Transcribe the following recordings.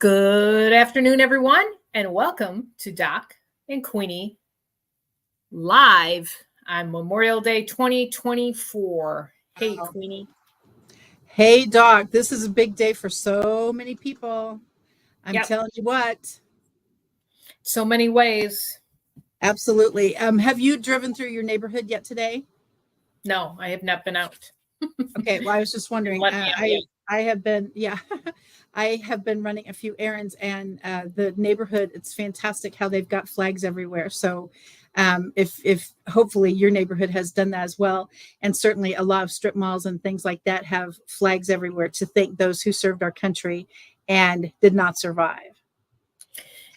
Good afternoon, everyone, and welcome to Doc and Queenie live on Memorial Day 2024. Hey, Wow. Queenie. Hey, Doc, this is a big day for so many people. I'm Yep, telling you what. so many ways. Absolutely. Have you driven through your neighborhood yet today? No, I have not been out. Okay, well, I was just wondering. Let me out yet. I have been, yeah, I have been running a few errands, and the neighborhood. It's fantastic how they've got flags everywhere. So, if hopefully your neighborhood has done that as well, and certainly a lot of strip malls and things like that have flags everywhere to thank those who served our country and did not survive.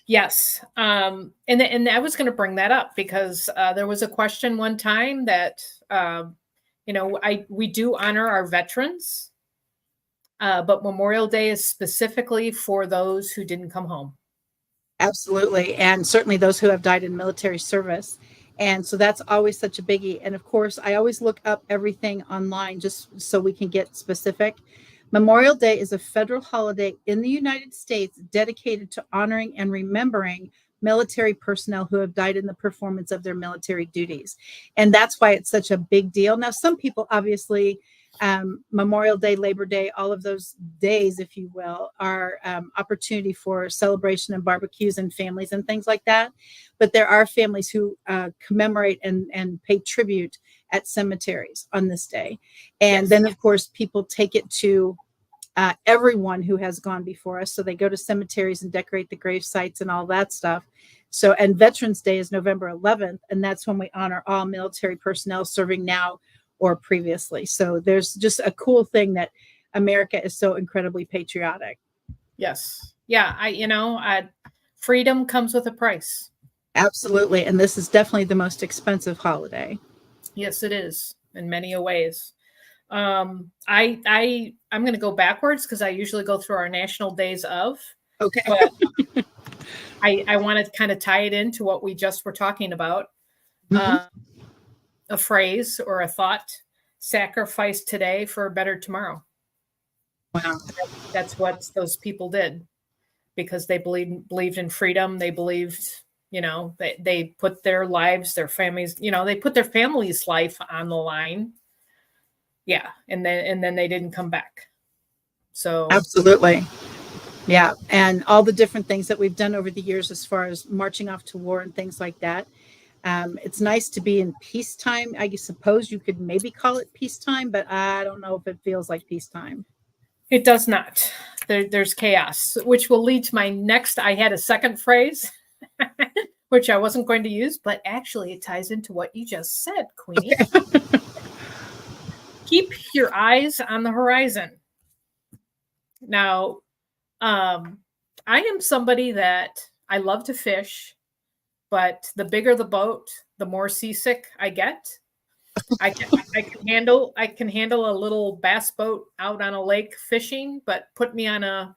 Yes, and I was going to bring that up because there was a question one time that we do honor our veterans, but Memorial Day is specifically for those who didn't come home. Absolutely. And certainly those who have died in military service. And so that's always such a biggie. And of course, I always look up everything online just so we can get specific. Memorial Day is a federal holiday in the United States dedicated to honoring and remembering military personnel who have died in the performance of their military duties. And that's why it's such a big deal. Now, some people obviously Memorial Day, Labor Day, all of those days, if you will, are opportunity for celebration and barbecues and families and things like that. But there are families who commemorate and pay tribute at cemeteries on this day. And Yes. then, of course, people take it to everyone who has gone before us. So they go to cemeteries and decorate the grave sites and all that stuff. So, and Veterans Day is November 11th, and that's when we honor all military personnel serving now or previously. So there's just a cool thing that America is so incredibly patriotic. Yes. Yeah. Freedom comes with a price. Absolutely. And this is definitely the most expensive holiday. Yes, it is in many a ways. I'm going to go backwards because I usually go through our national days of, Okay. but I want to kind of tie it into what we just were talking about. Mhm. A phrase or a thought: sacrifice today for a better tomorrow. Wow. That's what those people did because they believed in freedom. They believed, they put their lives, their families, they put their family's life on the line. Yeah, and then they didn't come back. So Absolutely. Yeah. And all the different things that we've done over the years as far as marching off to war and things like that. It's nice to be in peacetime. I suppose you could maybe call it peacetime, but I don't know if it feels like peacetime. it does not. There's chaos, which will lead to my next. I had a second phrase, which I wasn't going to use, but actually it ties into what you just said, Queenie. Keep your eyes on the horizon. Now, I am somebody that I love to fish, but the bigger the boat, the more seasick I get. I can handle a little bass boat out on a lake fishing, but put me on a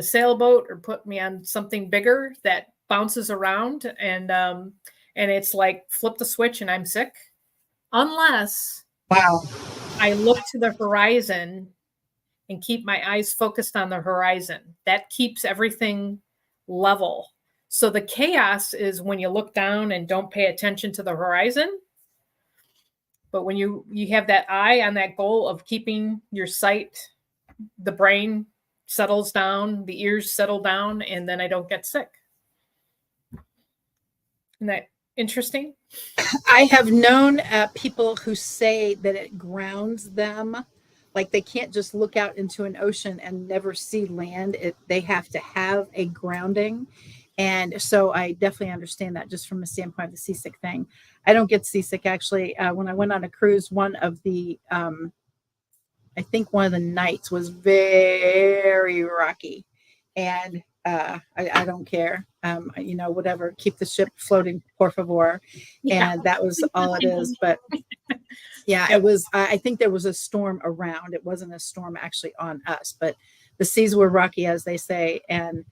sailboat or put me on something bigger that bounces around and it's like flip the switch and I'm sick. Unless Wow. I look to the horizon and keep my eyes focused on the horizon. That keeps everything level. So the chaos is when you look down and don't pay attention to the horizon. But when you have that eye on that goal of keeping your sight, the brain settles down, the ears settle down, and then I don't get sick. Isn't that interesting? I have known people who say that it grounds them. Like they can't just look out into an ocean and never see land. They have to have a grounding. And so I definitely understand that just from a standpoint of the seasick thing. I don't get seasick actually. When I went on a cruise, I think one of the nights was very rocky. And I don't care. Whatever, keep the ship floating, por favor. Yeah. And that was all it is. But yeah, it Yep. was. I think there was a storm around. It wasn't a storm actually on us, but the seas were rocky, as they say, and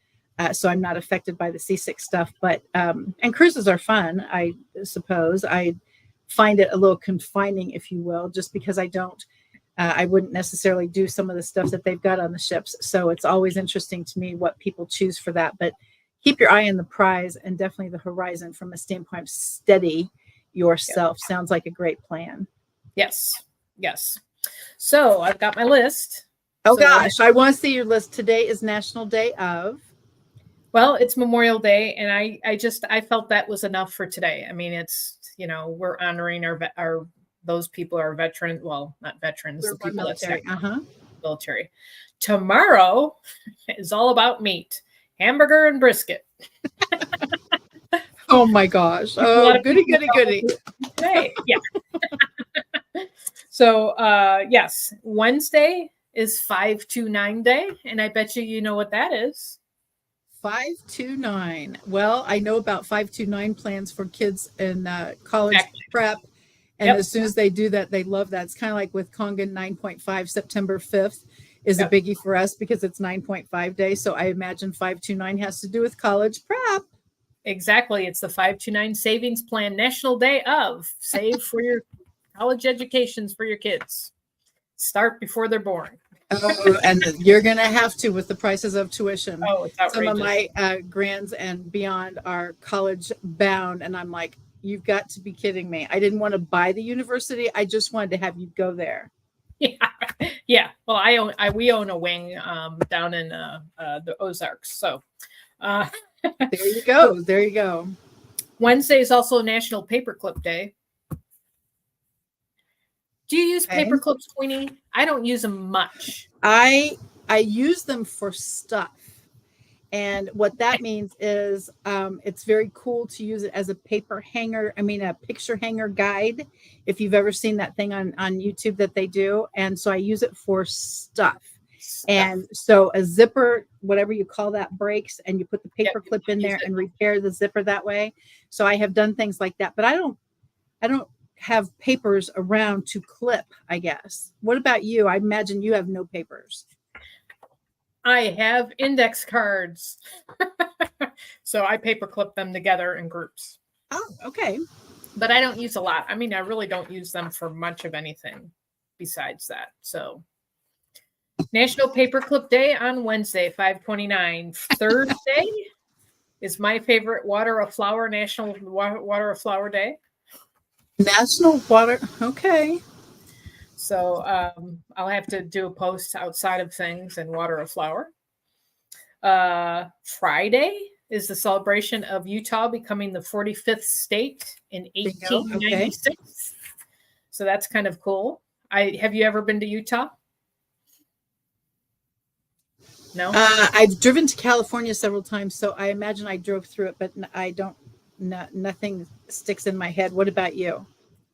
so I'm not affected by the seasick stuff. But and cruises are fun, I suppose. I find it a little confining, if you will, just because I don't I wouldn't necessarily do some of the stuff that they've got on the ships. So it's always interesting to me what people choose for that. But keep your eye on the prize and definitely the horizon from a standpoint of steady Yep. yourself. Sounds like a great plan. Yes. Yes. So I've got my list. Oh So gosh, I want to see your list. Today is National Day of. well, it's Memorial Day, and I felt that was enough for today. I mean, it's we're honoring our those people are veteran. Well, not veterans, the We're people that military. military. Tomorrow is all about meat, hamburger and brisket. Oh my gosh. A lot Oh, of goody, people goody, goody. today. Yeah. So yes, Wednesday is 529 day, and I bet you know what that is. 529. Well, I know about 529 plans for kids in college Exactly. prep. And Yep. as soon as they do that, they love that. It's kind of like with Congan 9.5, September 5th is a Yep. biggie for us because it's 9.5 days. So I imagine 529 has to do with college prep. Exactly. It's the 529 Savings Plan National Day of Save for your college educations for your kids. Start before they're born. Oh, and you're going to have to with the prices of tuition. Oh, it's outrageous. Some of my grands and beyond are college bound. And I'm like, you've got to be kidding me. I didn't want to buy the university. I just wanted to have you go there. Yeah. Yeah. Well, we own a wing down in the Ozarks. So there you go. There you go. Wednesday is also National Paperclip Day. Do you use paper clips, Queenie? I don't use them much. I use them for stuff. And what that means is it's very cool to use it as a paper hanger. I mean, a picture hanger guide, if you've ever seen that thing on YouTube that they do. And so I use it for stuff. And so a zipper, whatever you call that, breaks and you put the paper clip in there and repair the zipper that way. So I have done things like that, but I don't have papers around to clip, I guess. What about you? I imagine you have no papers. I have index cards. So I paper clip them together in groups. Oh, okay. But I don't use a lot. I mean, I really don't use them for much of anything besides that. So National Paperclip Day on Wednesday, 529. Thursday is my favorite Water a Flower, National Water a Flower Day. National Water. Okay. So I'll have to do a post outside of things and water a flower. Friday is the celebration of Utah becoming the 45th state in 1896. Okay. So that's kind of cool. Have you ever been to Utah? No? I've driven to California several times, so I imagine I drove through it, but I don't, nothing sticks in my head. What about you?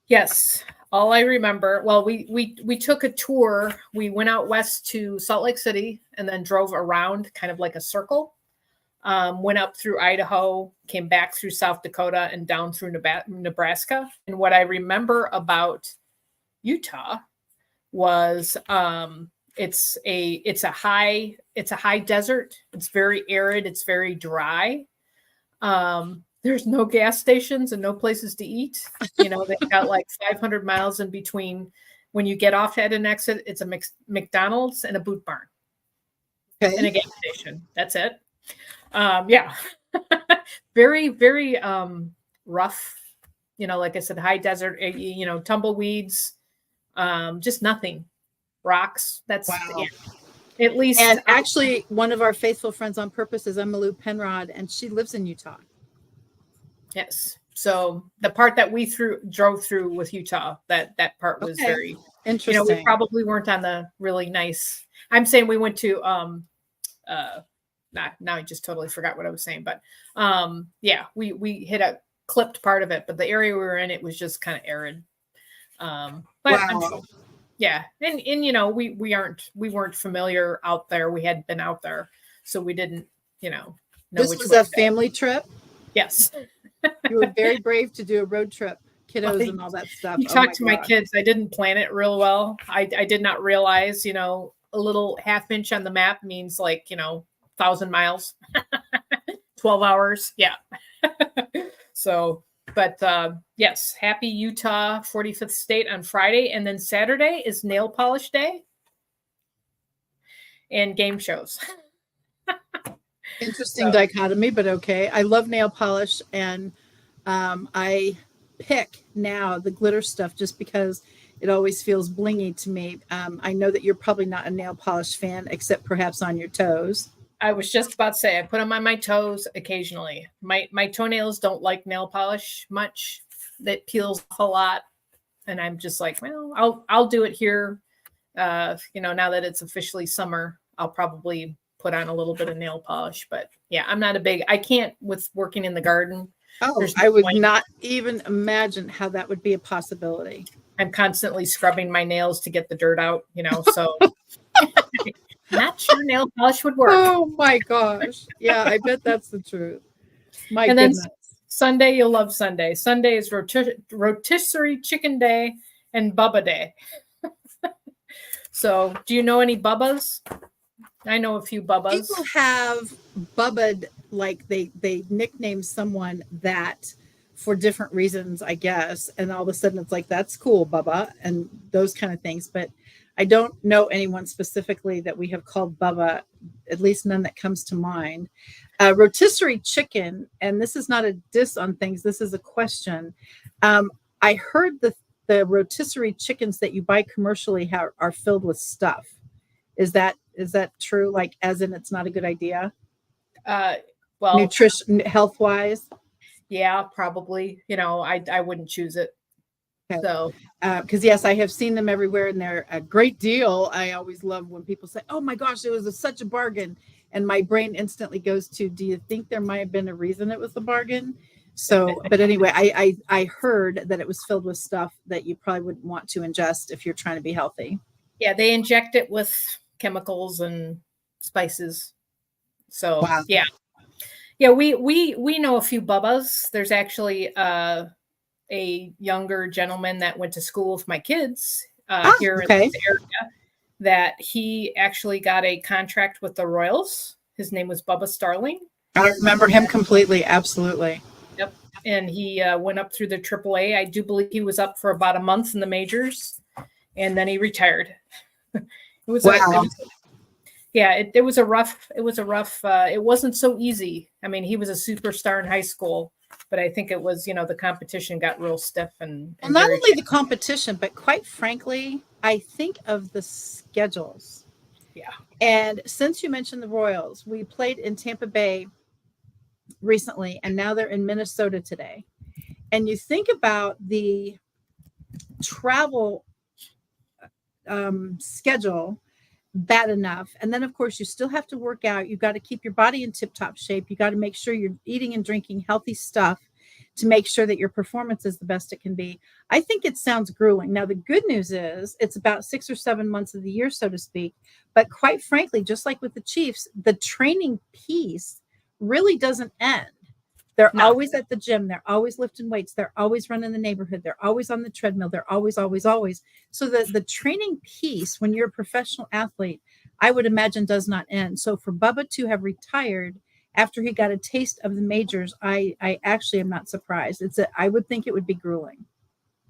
Yes. All I remember, well, we took a tour. We went out west to Salt Lake City and then drove around kind of like a circle. Went up through Idaho, came back through South Dakota and down through Nebraska. And what I remember about Utah was it's a high desert. It's very arid. It's very dry. There's no gas stations and no places to eat. They've got like 500 miles in between. When you get off at an exit, it's a McDonald's and a boot barn. Okay. And a gas station. That's it. Yeah. Very, very rough. Like I said, high desert, tumbleweeds, just nothing. Rocks. That's wow. At least. And actually, one of our faithful friends on purpose is Emmalou Penrod, and she lives in Utah. Yes. So the part that we drove through with Utah, that part was very interesting. We probably weren't on the really nice. I'm saying we went to now I just totally forgot what I was saying, but yeah, we hit a clipped part of it, but the area we were in, it was just kind of arid. But wow. Yeah, and we weren't familiar out there. We hadn't been out there, so we didn't know. This was a family trip. Yes. You were very brave to do a road trip, kiddos and all that stuff. You talked to my kids. I didn't plan it real well. I did not realize, a little half inch on the map means like, 1,000 miles, 12 hours. Yeah. So But yes, happy Utah 45th state on Friday. And then Saturday is nail polish day and game shows. Interesting So dichotomy, but okay. I love nail polish, and I pick now the glitter stuff just because it always feels blingy to me. I know that you're probably not a nail polish fan, except perhaps on your toes. I was just about to say I put them on my toes occasionally. My toenails don't like nail polish much. That peels off a lot. And I'm just like, well, I'll do it here. Now that it's officially summer, I'll probably put on a little bit of nail polish. But yeah, I'm not I can't with working in the garden. Oh, There's I no would point. not even imagine how that would be a possibility. I'm constantly scrubbing my nails to get the dirt out, so not sure nail polish would work. Oh my gosh. Yeah, I bet that's the truth. My And then goodness. Sunday, you'll love Sunday. Sunday is rotisserie chicken day and Bubba day. So, do you know any Bubbas? I know a few Bubbas. People have bubbed, like they nickname someone that for different reasons, I guess. And all of a sudden it's like, that's cool, Bubba, and those kind of things. But I don't know anyone specifically that we have called Bubba, at least none that comes to mind. Rotisserie chicken, and this is not a diss on things, this is a question. I heard the rotisserie chickens that you buy commercially are filled with stuff. Is that true? Like, as in, it's not a good idea? Well, Nutrition, health wise. Yeah, probably. I wouldn't choose it. Okay. So, because yes, I have seen them everywhere, and they're a great deal. I always love when people say, "Oh my gosh, it was such a bargain," and my brain instantly goes to, "Do you think there might have been a reason it was a bargain?" So, but anyway, I heard that it was filled with stuff that you probably wouldn't want to ingest if you're trying to be healthy. Yeah, they inject it with chemicals and spices. So, wow. Yeah, we know a few Bubbas. There's actually a younger gentleman that went to school with my kids here in this area that he actually got a contract with the Royals. His name was Bubba Starling. I remember him completely. Absolutely. Yep. And he went up through the AAA. I do believe he was up for about a month in the majors, and then he retired. It was a rough. It wasn't so easy. I mean, he was a superstar in high school, but I think it was, the competition got real stiff and not only the competition, but quite frankly, I think of the schedules. Yeah. And since you mentioned the Royals, we played in Tampa Bay recently, and now they're in Minnesota today. And you think about the travel schedule, bad enough. And then, of course, you still have to work out. You've got to keep your body in tip-top shape. You got to make sure you're eating and drinking healthy stuff to make sure that your performance is the best it can be. I think it sounds grueling. Now, the good news is it's about 6 or 7 months of the year, so to speak. But quite frankly, just like with the Chiefs, the training piece really doesn't end. They're always at the gym. They're always lifting weights. They're always running the neighborhood. They're always on the treadmill. They're always. So the training piece, when you're a professional athlete, I would imagine does not end. So for Bubba to have retired after he got a taste of the majors, I actually am not surprised. I would think it would be grueling.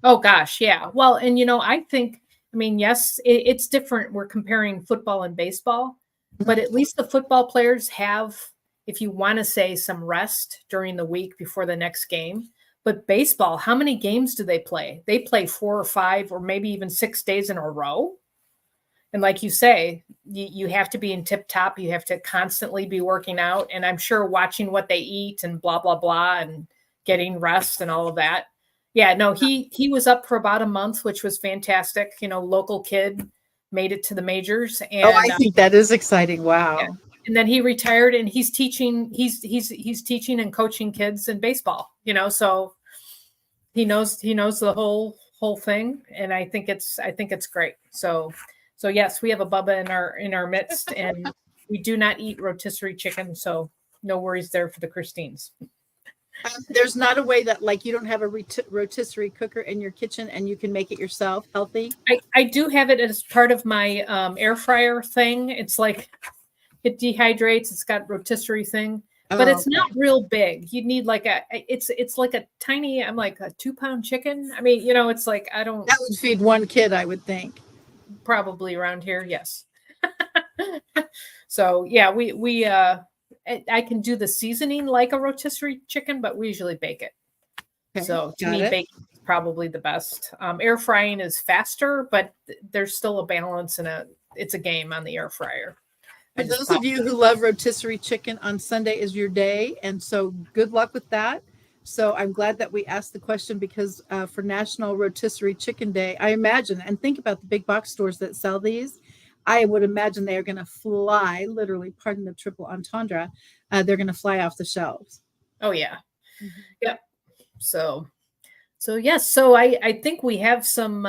Oh gosh, yeah. Well, and I think, yes, it's different. We're comparing football and baseball, but at least the football players have, if you want to say, some rest during the week before the next game. But baseball, how many games do they play? They play 4 or 5 or maybe even 6 days in a row. And like you say, you have to be in tip top. You have to constantly be working out. And I'm sure watching what they eat and blah, blah, blah, and getting rest and all of that. Yeah, no, he was up for about a month, which was fantastic. Local kid, made it to the majors. And I think that is exciting. Wow. Yeah. And then he retired, and he's teaching. He's teaching and coaching kids in baseball. So he knows the whole thing, and I think it's great. So yes, we have a Bubba in our midst, and we do not eat rotisserie chicken, so no worries there for the Christines. There's not a way that, like, you don't have a rotisserie cooker in your kitchen and you can make it yourself healthy? I do have it as part of my air fryer thing. It's like it dehydrates. It's got rotisserie thing. but Oh, it's not okay. real big. You need like it's like a tiny, I'm like a 2 pound chicken. I mean, it's like I don't That would feed one kid, I would think. probably around here, yes. So yeah, we I can do the seasoning like a rotisserie chicken, but we usually bake it. Okay, So to got me, it. baking is probably the best. Air frying is faster, but there's still a balance and it's a game on the air fryer. For I just those of pop. you who love rotisserie chicken, on Sunday is your day. And so good luck with that. So I'm glad that we asked the question because for National Rotisserie Chicken Day, I imagine, and think about the big box stores that sell these. I would imagine they are going to fly, literally, pardon the triple entendre, they're going to fly off the shelves. Oh yeah, Mhm. yep. So yes, so I think we have some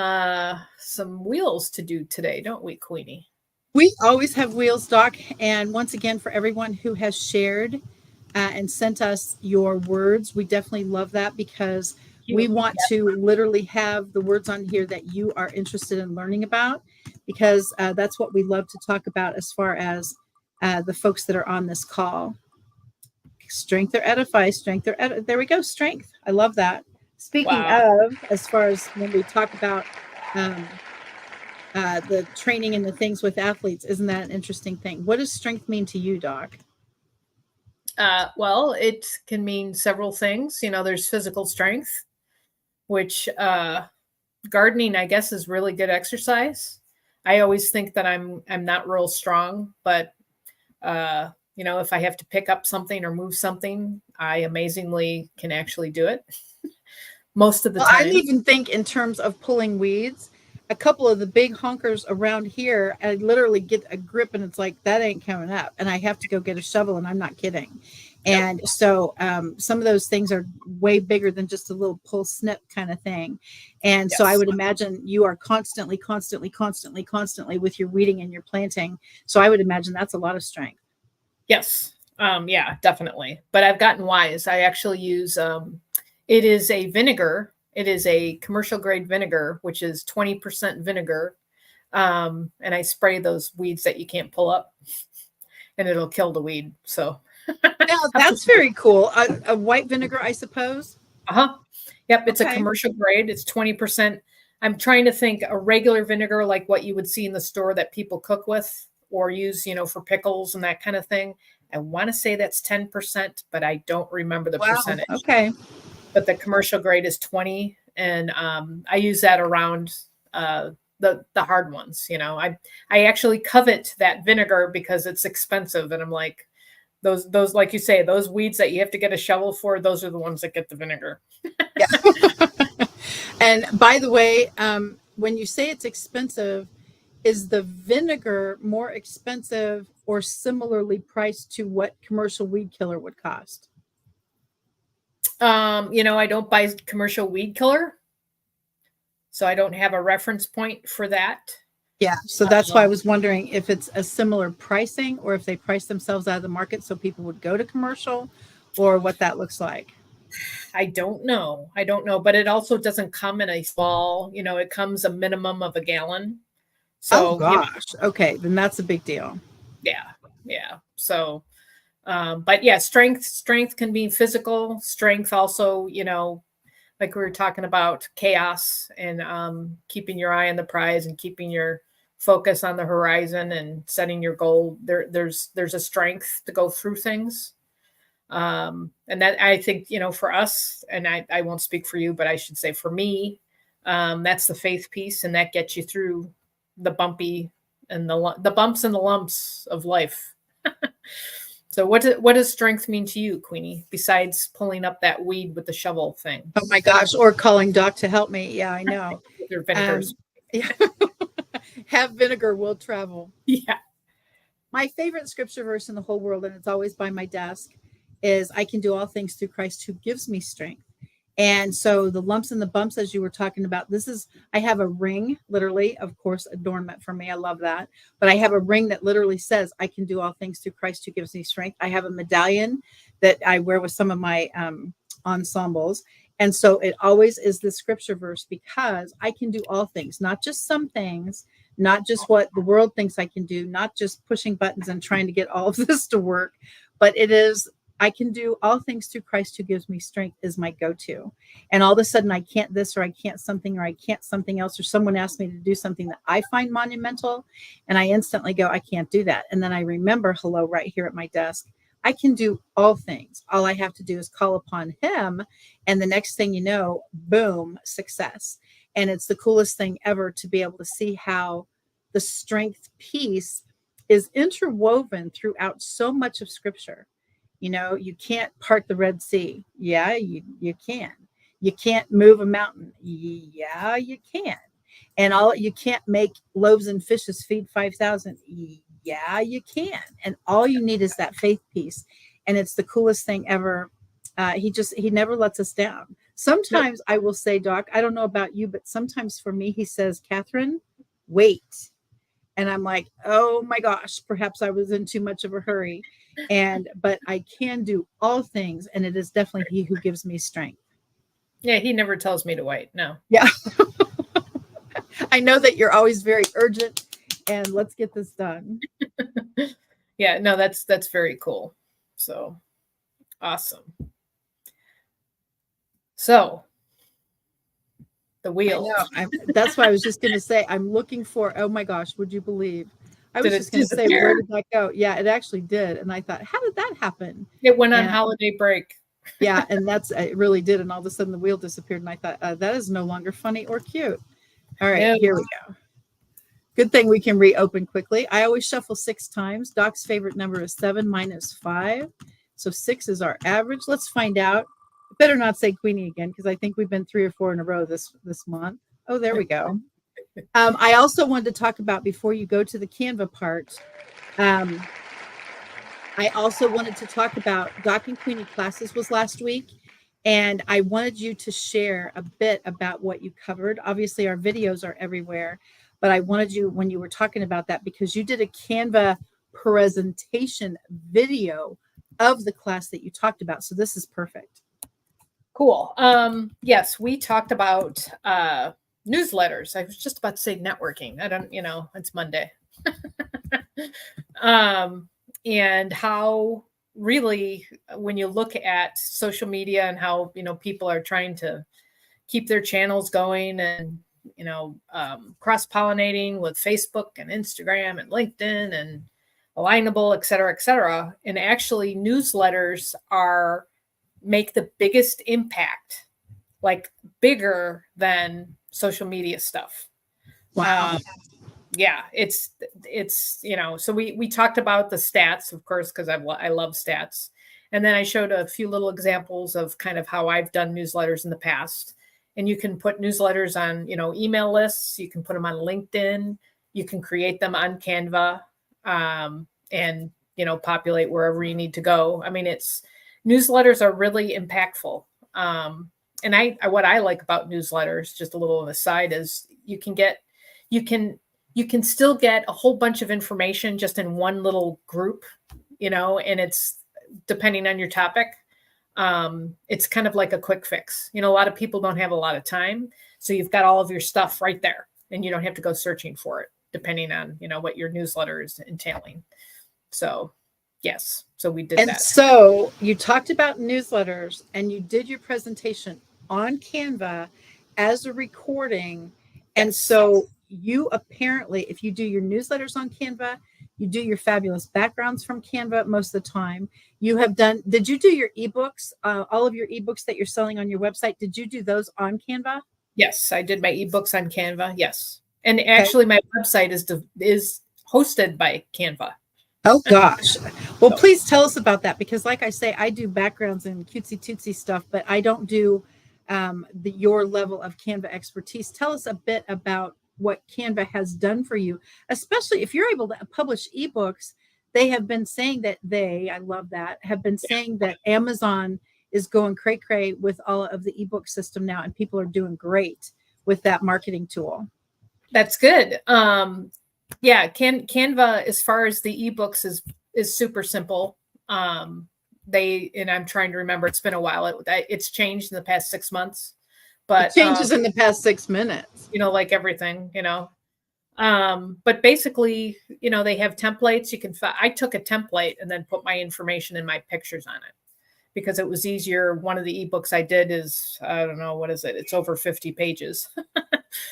wheels to do today, don't we, Queenie? We always have wheels, Doc. And once again, for everyone who has shared and sent us your words, we definitely love that because we You. want to literally have the words on here that you are interested in learning about, because that's what we love to talk about as far as the folks that are on this call. Strength or edify, there we go, strength. I love that. Speaking Wow. of, as far as when we talk about um, the training and the things with athletes. Isn't that an interesting thing? What does strength mean to you, Doc? Well, it can mean several things. There's physical strength, which gardening, I guess, is really good exercise. I always think that I'm not real strong, but if I have to pick up something or move something, I amazingly can actually do it most of the Well, I time. even think in terms of pulling weeds, a couple of the big honkers around here, I literally get a grip and it's like, that ain't coming up. And I have to go get a shovel, and I'm not kidding. Yep. And so some of those things are way bigger than just a little pull snip kind of thing. And so I Yes. would imagine you are constantly, constantly, constantly, constantly with your weeding and your planting. So I would imagine that's a lot of strength. Yes. Yeah, definitely. But I've gotten wise. I actually use it is a vinegar. It is a commercial grade vinegar, which is 20% vinegar. And I spray those weeds that you can't pull up, and it'll kill the weed. So Now, have to. that's very cool. A white vinegar, I suppose. Uh-huh. Yep, it's a Okay. commercial grade. It's 20%. I'm trying to think a regular vinegar like what you would see in the store that people cook with or use, for pickles and that kind of thing. I want to say that's 10%, but I don't remember the Wow. percentage. Okay. But the commercial grade is 20, and I use that around the hard ones. I actually covet that vinegar because it's expensive, and I'm like, those like you say, those weeds that you have to get a shovel for, those are the ones that get the vinegar. Yeah. And by the way, when you say it's expensive, is the vinegar more expensive or similarly priced to what commercial weed killer would cost? I don't buy commercial weed killer, so I don't have a reference point for that. Yeah. So that's why I Um, was wondering if it's a similar pricing or if they price themselves out of the market so people would go to commercial, or what that looks like. I don't know. I don't know, but it also doesn't come in a small, it comes a minimum of a gallon. Oh So, gosh. Okay. Then that's a big deal. yeah, yeah. So, but yeah, strength can be physical. Strength also, like we were talking about chaos and keeping your eye on the prize and keeping your focus on the horizon and setting your goal. There's a strength to go through things. And that I think, for us, and I won't speak for you, but I should say for me, that's the faith piece, and that gets you through the bumpy and the bumps and the lumps of life. So what does strength mean to you, Queenie, besides pulling up that weed with the shovel thing? Oh my gosh. Or calling Doc to help me. Yeah, I know. With your vinegars. Yeah. Have vinegar will travel. Yeah. My favorite scripture verse in the whole world, and it's always by my desk, is I can do all things through Christ who gives me strength. And so the lumps and the bumps, as you were talking about, I have a ring, literally, of course, adornment for me. I love that. But I have a ring that literally says, I can do all things through Christ who gives me strength. I have a medallion that I wear with some of my ensembles. And so it always is the scripture verse, because I can do all things, not just some things, not just what the world thinks I can do, not just pushing buttons and trying to get all of this to work, but it is I can do all things through Christ who gives me strength is my go-to. And all of a sudden I can't this, or I can't something, or I can't something else, or someone asked me to do something that I find monumental, and I instantly go, I can't do that. And then I remember, hello, right here at my desk, I can do all things. All I have to do is call upon him. And the next thing you know, boom, success. And it's the coolest thing ever to be able to see how the strength piece is interwoven throughout so much of scripture. You know, you can't part the Red Sea. Yeah, you can. You can't move a mountain. Yeah, you can. And all you can't make loaves and fishes feed 5,000. Yeah, you can. And all you need is that faith piece. And it's the coolest thing ever. He never lets us down. Sometimes I will say, Doc, I don't know about you, but sometimes for me, he says, Catherine, wait. And I'm like, oh my gosh, perhaps I was in too much of a hurry. But I can do all things. And it is definitely he who gives me strength. Yeah, he never tells me to wait. No. Yeah. I know that you're always very urgent, and let's get this done. Yeah, no, that's very cool. So awesome. So the wheel. That's why I was just going to say, I'm looking for, oh my gosh, would you believe? I was just going to say, disappear? where did that go? Yeah, it actually did. And I thought, how did that happen? It went on holiday break. Yeah, and it really did. And all of a sudden the wheel disappeared. And I thought, that is no longer funny or cute. All right, here we go. Good thing we can reopen quickly. I always shuffle 6 times. Doc's favorite number is 7 minus 5. So 6 is our average. Let's find out. Better not say Queenie again, because I think we've been 3 or 4 in a row this month. Oh, there we go. I also wanted to talk about, before you go to the Canva part, I also wanted to talk about Doc and Queenie classes was last week. And I wanted you to share a bit about what you covered. Obviously, our videos are everywhere, but I wanted you, when you were talking about that, because you did a Canva presentation video of the class that you talked about. So this is perfect. Cool. Yes, we talked about newsletters. I was just about to say networking. I don't, it's Monday. And how really, when you look at social media and how, people are trying to keep their channels going and, cross-pollinating with Facebook and Instagram and LinkedIn and Alignable, et cetera, et cetera. And actually newsletters make the biggest impact, like bigger than social media stuff. Wow. Yeah, it's so we talked about the stats, of course, because I love stats. And then I showed a few little examples of kind of how I've done newsletters in the past. And you can put newsletters on, email lists. You can put them on LinkedIn. You can create them on Canva, and, populate wherever you need to go. I mean, newsletters are really impactful. And what I like about newsletters, just a little of a side, is you can still get a whole bunch of information just in one little group, and it's depending on your topic. It's kind of like a quick fix. A lot of people don't have a lot of time. So you've got all of your stuff right there and you don't have to go searching for it, depending on, what your newsletter is entailing. So yes, so we did that. And so you talked about newsletters and you did your presentation on Canva as a recording. And yes. So you apparently, if you do your newsletters on Canva, you do your fabulous backgrounds from Canva most of the time. Did you do your ebooks, all of your ebooks that you're selling on your website? Did you do those on Canva? Yes, I did my ebooks on Canva. Yes. And actually my website is hosted by Canva. Oh gosh. Well, please tell us about that, because like I say, I do backgrounds and cutesy tootsy stuff, but I don't do your level of Canva expertise. Tell us a bit about what Canva has done for you, especially if you're able to publish ebooks. They have been saying that have been saying that Amazon is going cray cray with all of the ebook system now, and people are doing great with that marketing tool. That's good. Yeah, Canva, as far as the ebooks, is super simple. And I'm trying to remember, it's been a while. It's changed in the past 6 months, but it changes in the past 6 minutes. Like everything, but basically, they have templates. I took a template and then put my information and my pictures on it. because it was easier. One of the ebooks I did is, I don't know, what is it? It's over 50 pages.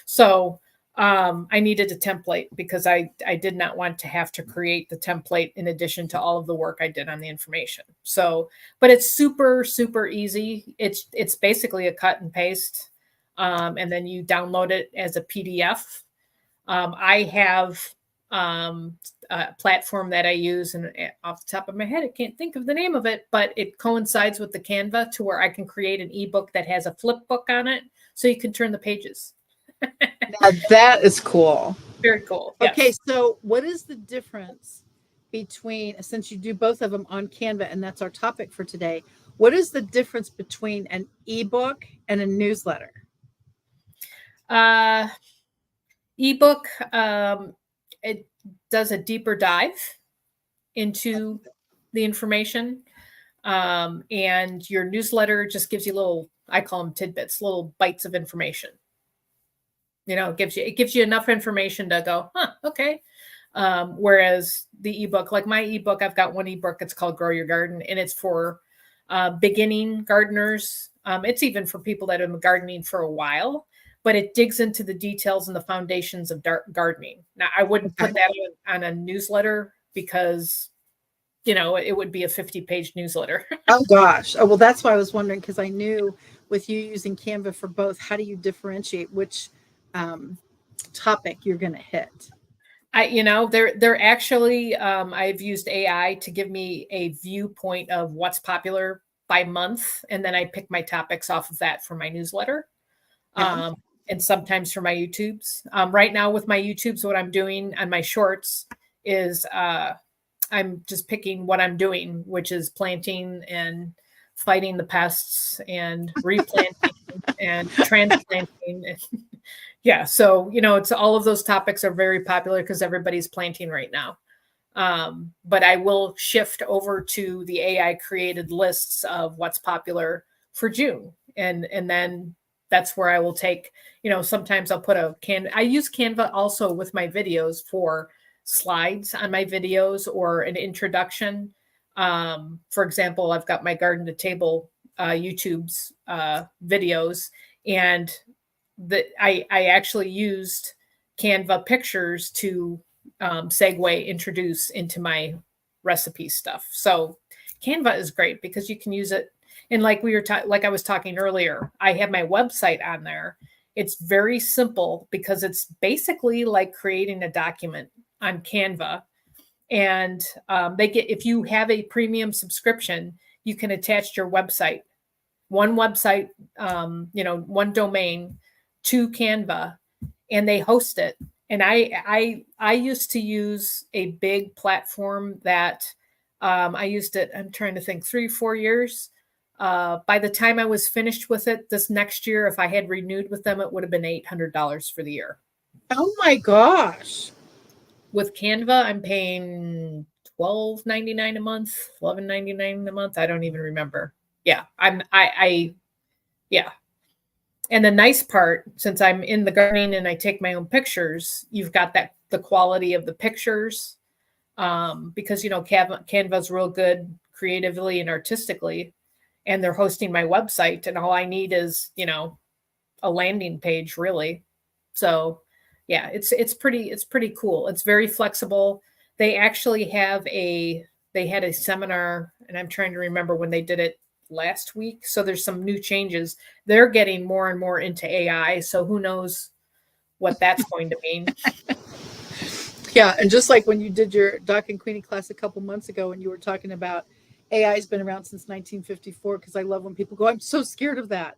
So I needed a template because I did not want to have to create the template in addition to all of the work I did on the information. So, but it's super, super easy. It's basically a cut and paste. And then you download it as a PDF. I have a platform that I use, and off the top of my head, I can't think of the name of it, but it coincides with the Canva to where I can create an ebook that has a flip book on it, so you can turn the pages. Now that is cool. Very cool. Okay, Yes. so what is the difference between, since you do both of them on Canva, and that's our topic for today, what is the difference between an ebook and a newsletter? Ebook, it does a deeper dive into the information. And your newsletter just gives you little, I call them tidbits, little bites of information. It gives you enough information to go, huh, okay. Whereas the ebook, like my ebook, I've got one ebook, it's called Grow Your Garden, and it's for beginning gardeners. It's even for people that have been gardening for a while, but it digs into the details and the foundations of gardening. Now, I wouldn't put that on a newsletter because, it would be a 50-page newsletter. Oh gosh. Oh, well, that's why I was wondering, because I knew with you using Canva for both, how do you differentiate which topic you're going to hit? They're actually, I've used AI to give me a viewpoint of what's popular by month. And then I pick my topics off of that for my newsletter. Yeah. And sometimes for my YouTubes. Right now with my YouTubes, what I'm doing on my shorts is I'm just picking what I'm doing, which is planting and fighting the pests and replanting and transplanting. Yeah. So, it's all of those topics are very popular because everybody's planting right now. But I will shift over to the AI created lists of what's popular for June. And then that's where I will take, sometimes I'll put I use Canva also with my videos for slides on my videos or an introduction. For example, I've got my garden to table YouTube's videos, and I actually used Canva pictures to introduce into my recipe stuff. So Canva is great because you can use it. And like like I was talking earlier, I have my website on there. It's very simple because it's basically like creating a document on Canva. And if you have a premium subscription, you can attach your website, one domain to Canva, and they host it. And I used to use a big platform that I used it, I'm trying to think, 3-4 years. By the time I was finished with it this next year, if I had renewed with them, it would have been $800 for the year. Oh my gosh. With Canva, I'm paying $12.99 a month, $11.99 a month. I don't even remember. Yeah, yeah. And the nice part, since I'm in the gardening and I take my own pictures, you've got the quality of the pictures, because Canva's real good creatively and artistically, and they're hosting my website, and all I need is a landing page, really. So yeah, it's pretty cool. It's very flexible. They actually they had a seminar, and I'm trying to remember when they did it last week. So there's some new changes. They're getting more and more into AI. So who knows what that's going to mean. Yeah. And just like when you did your Doc and Queenie class a couple months ago, and you were talking about AI has been around since 1954, because I love when people go, I'm so scared of that.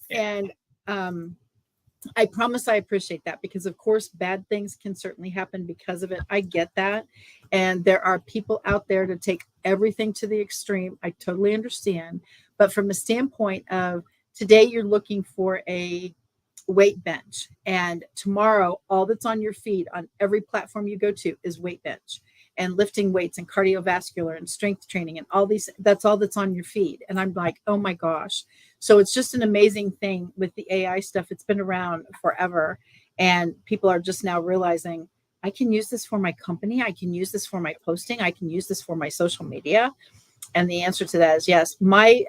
Yeah. And I promise I appreciate that, because of course bad things can certainly happen because of it. I get that. And there are people out there to take everything to the extreme. I totally understand. But from the standpoint of today, you're looking for a weight bench, and tomorrow all that's on your feed on every platform you go to is weight bench and lifting weights and cardiovascular and strength training and all these. That's all that's on your feed. And I'm like, oh my gosh. So it's just an amazing thing with the AI stuff. It's been around forever, and people are just now realizing, I can use this for my company. I can use this for my posting. I can use this for my social media. And the answer to that is yes. My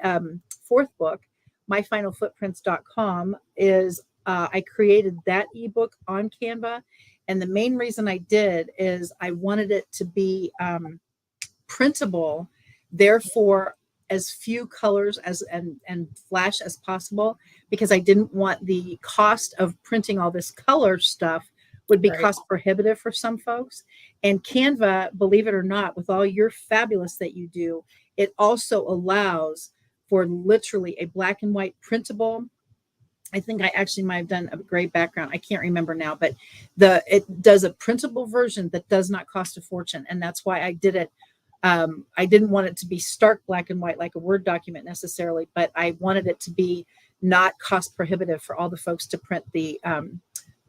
fourth book, myfinalfootprints.com, is I created that ebook on Canva. And the main reason I did is I wanted it to be printable, therefore as few colors as and flash as possible, because I didn't want the cost of printing all this color stuff would be Right. cost prohibitive for some folks. And Canva, believe it or not, with all your fabulous that you do, it also allows for literally a black and white printable. I think I actually might have done a gray background. I can't remember now, but it does a printable version that does not cost a fortune. And that's why I did it. I didn't want it to be stark black and white like a Word document necessarily, but I wanted it to be not cost prohibitive for all the folks to print the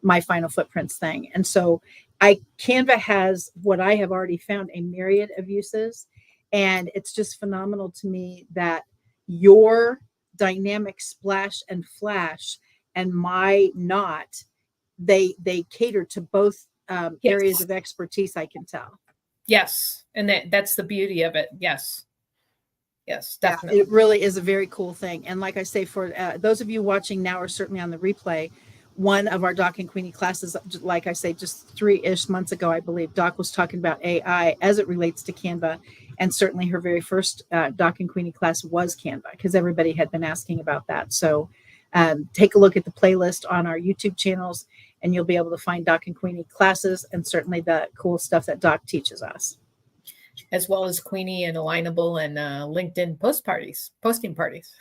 My Final Footprints thing. And so Canva has what I have already found a myriad of uses. And it's just phenomenal to me that your dynamic splash and flash and my not, they cater to both areas Yes. of expertise, I can tell. Yes. And that's the beauty of it. Yes. Yes, Yeah, definitely. it really is a very cool thing. And like I say, for those of you watching now or certainly on the replay, one of our Doc and Queenie classes, like I say, just 3-ish months ago, I believe, Doc was talking about AI as it relates to Canva. And certainly her very first Doc and Queenie class was Canva, because everybody had been asking about that. So take a look at the playlist on our YouTube channels, and you'll be able to find Doc and Queenie classes and certainly the cool stuff that Doc teaches us. As well as Queenie and Alignable and LinkedIn posting parties.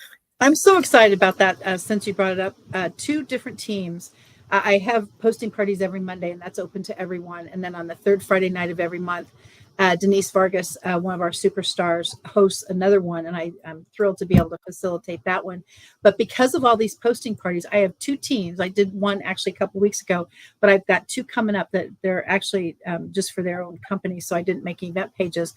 I'm so excited about that since you brought it up. 2 different teams. I have posting parties every Monday, and that's open to everyone. And then on the third Friday night of every month, Denise Vargas, one of our superstars, hosts another one, and I'm thrilled to be able to facilitate that one. But because of all these posting parties, I have 2 teams. I did one actually a couple weeks ago, but I've got 2 coming up that they're actually just for their own company, so I didn't make event pages.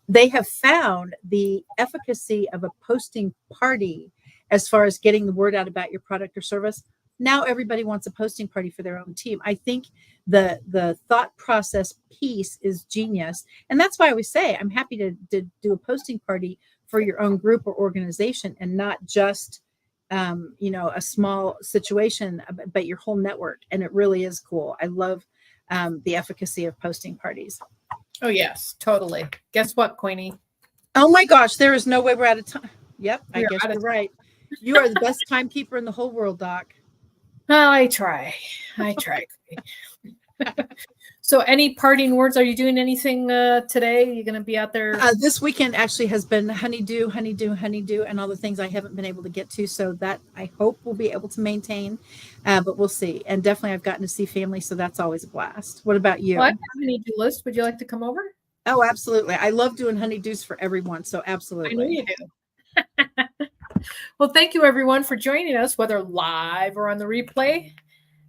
They have found the efficacy of a posting party as far as getting the word out about your product or service. Now everybody wants a posting party for their own team. I think the thought process piece is genius. And that's why I always say I'm happy to do a posting party for your own group or organization, and not just a small situation, but your whole network. And it really is cool. I love the efficacy of posting parties. Oh, yes, totally. Guess what, Queenie? Oh my gosh, there is no way we're out of time. Yep, I We're guess out of you're right. You are the best timekeeper in the whole world, Doc. Oh, I try. So any parting words? Are you doing anything today? Are you going to be out there? This weekend actually has been honeydew, and all the things I haven't been able to get to. So that I hope we'll be able to maintain, but we'll see. And definitely I've gotten to see family, so that's always a blast. What about you? Well, I have a honeydew list. Would you like to come over? Oh, absolutely. I love doing honeydews for everyone. So absolutely. I know you do. Well, thank you everyone for joining us, whether live or on the replay.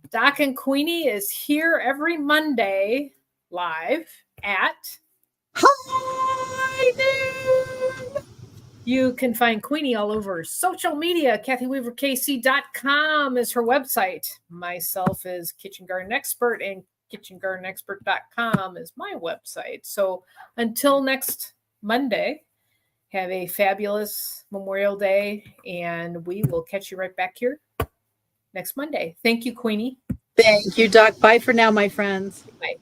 Doc and Queenie is here every Monday live at high noon. You can find Queenie all over social media. KathyWeaverKC.com is her website. Myself is Kitchen Garden Expert, and KitchenGardenExpert.com is my website. So until next Monday, have a fabulous Memorial Day, and we will catch you right back here next Monday. Thank you, Queenie. Thank you, Doc. Bye for now, my friends. Bye.